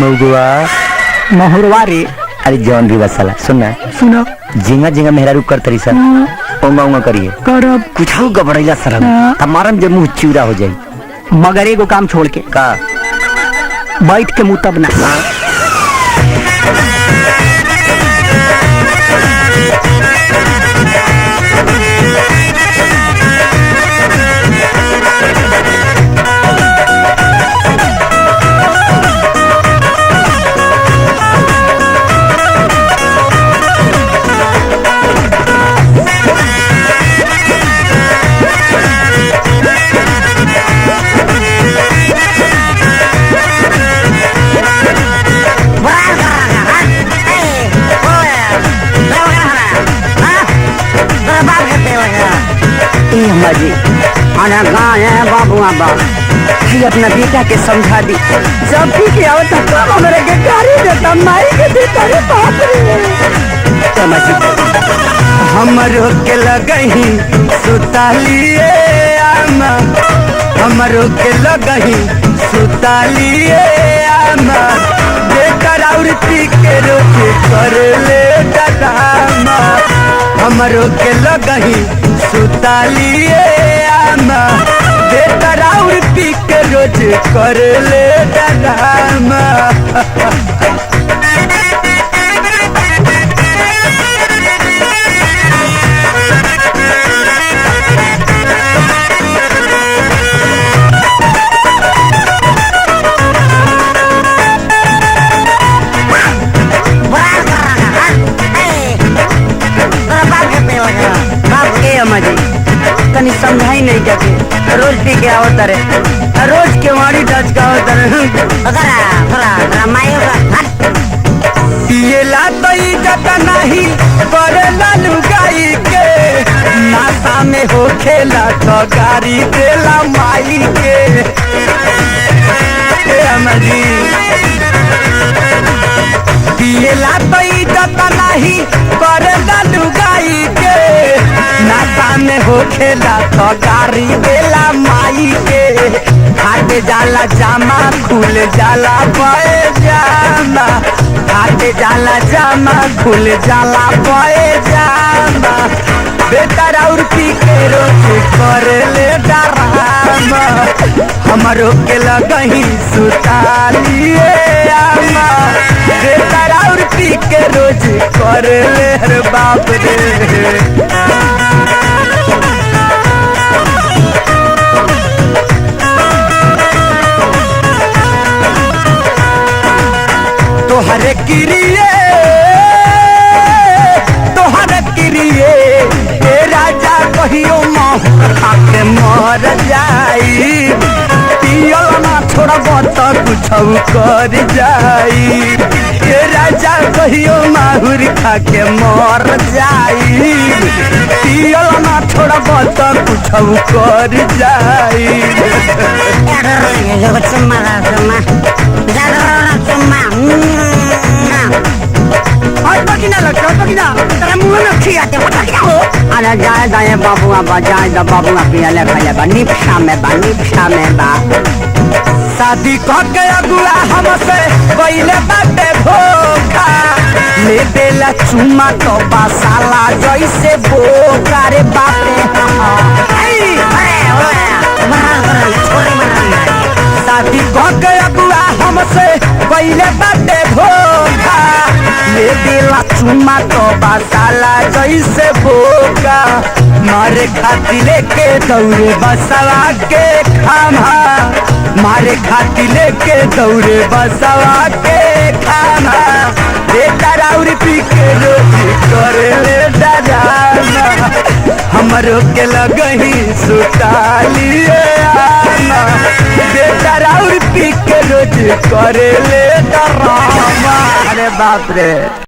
मऊगुआ महुरवा रे। अरे जौन भी बसला सुनना सुनो झिंगा झिंगा मेहरा कर तरी सर ओंगा ओंगा करिए करब कुछ गबड़ैला सर हमारा जब मुंह चूरा हो जाए मगर एगो काम छोड़ के का बैठ के मुंह तब ना जी आना गाँव है बाबू आबा कि अपना बेटा के समझा दी जब भी के आवत तब हमरे के गाड़ी देता माई के देता रे बाप रे हमरो के लगही सुतालिए आमा हमरो के लगही सुतालिए आमा बेकर औरती के रोज कर ले डरामा हमरो के लगही सुतालिए आमा बेकर औरती के रोज कर ले डरामा तनी समझाई नहीं जाके रोज पी के आवत रे रोज के वाड़ी टच का आवत रे पिएला तो इज्जत नहीं करेला लुगाई के नाता में हो खेला तो गाड़ी देला माई के अमरी पिएला तो इज्जत नहीं करेला लुगाई के नाता में हो खेला तो गाड़ी देला माई के हाथ जाला जामा खुल जाला पाए जामा हाथ जाला जामा खुल जाला पाए जामा बेटर और पी के रोज कर ले डरामा हमरो के लगही सुतालिए आमा बेटर और पी के रोज कर ले रे बाप रे तोहरे किरिए ए राजा कहियो माहौर खाके मर जाई पियल ना छोड़ा बत कुछ कर जाई ए राजा कहियो माहौर खाके मर जाई पियल ना छोड़ा बत कुछ कर जाई जाए दाए बाबुआ बा जाए दा बाबुआ पिया ले खाया बा निपशा में बा शादी करके अगुआ हमसे पहले बाटे धोखा ले देला चुमा तो बासाला जैसे बोका रे बापे शादी करके अगुआ हमसे पहले बाटे धोखा ले देला चुमा तो बासाला जैसे बोका मारे खातिर लेके दौड़े बसवा के खामा मारे खातिर लेके दौड़े बसवा के खामा बेटर और पी के रोज करे ले डराना हमरो के लगही सुतालिए आमा बेटर और पी के रोज करे ले डरामा अरे बाप रे।